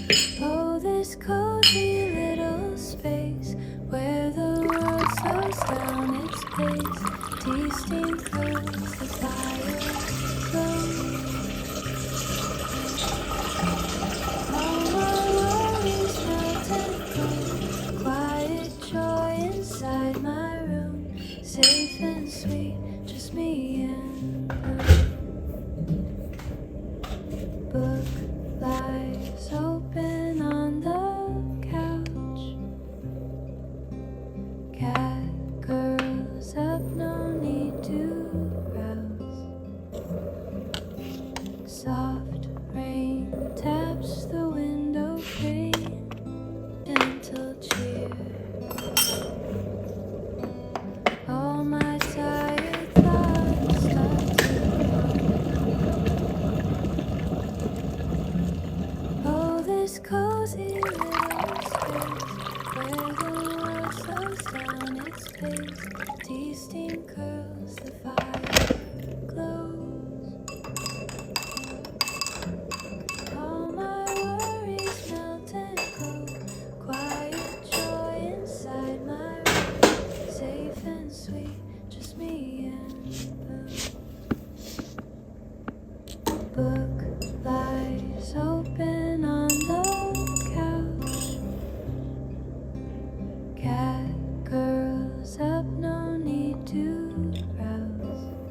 Oh, this cozy little space where the world slows down its pace. Tea steam fills the fire glow. All my worries melt and go. Quiet joy inside my room. Safe and sweet, just me and the book lies open on the couch. Cat curls up, no need to rouse. Soft rain taps the window pane. Gentle cheer. All my tired thoughts start to calm. Oh, this cozy little space where the world slows down its pace. Tea steam curls, the fire glows. All my worries melt and go. Quiet joy inside my room. Safe and sweet, just me and the book lies open on the couch. Cat curls up, no need to rouse.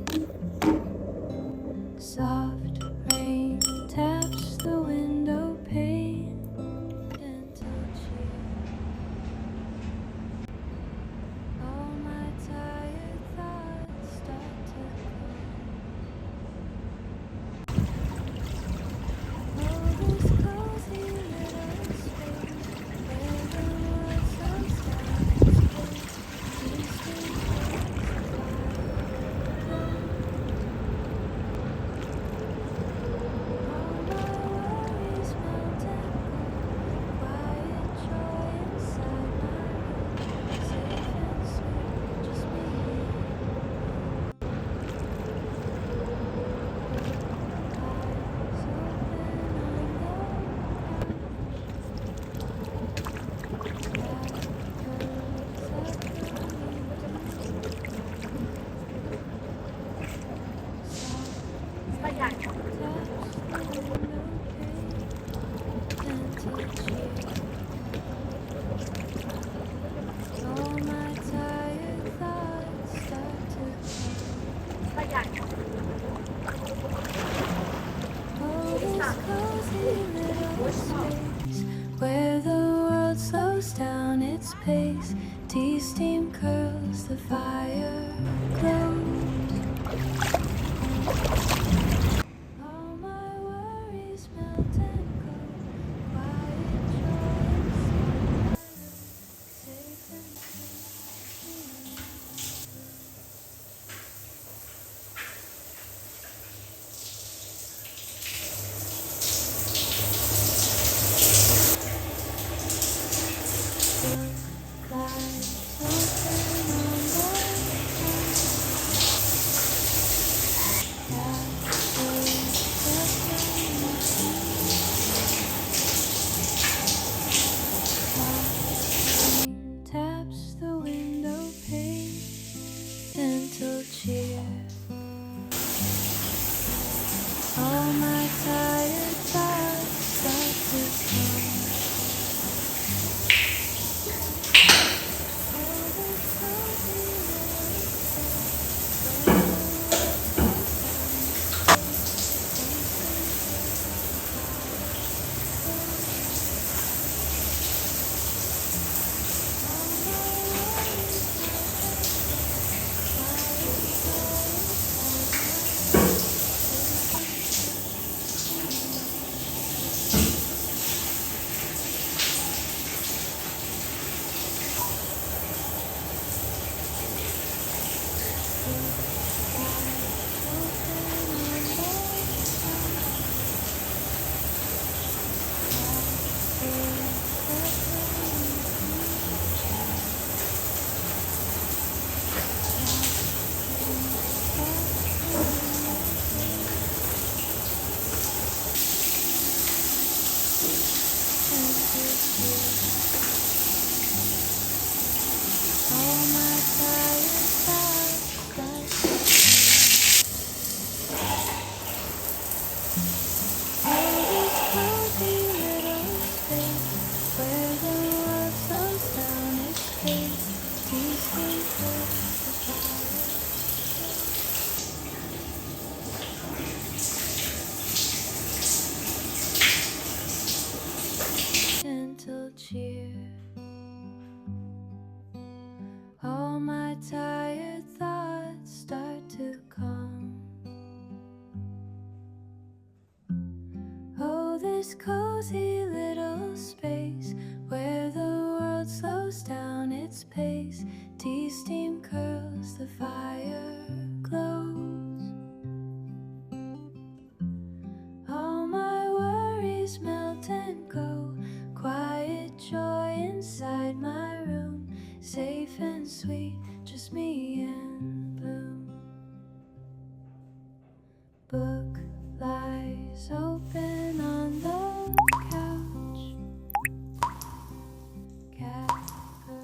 All my tired thoughts start to fill this cozy little space where the world slows down its pace. Tasting close to fire. Gentle cheer. All my tired thoughts start to calm. Oh, this cozy little space where the world slows down its pace. Tea steam curls, the fire glows. All my worries melt and go. Quiet joy inside my room. Safe and sweet, just me and Bloom. Book lies open on the couch. Cat purr.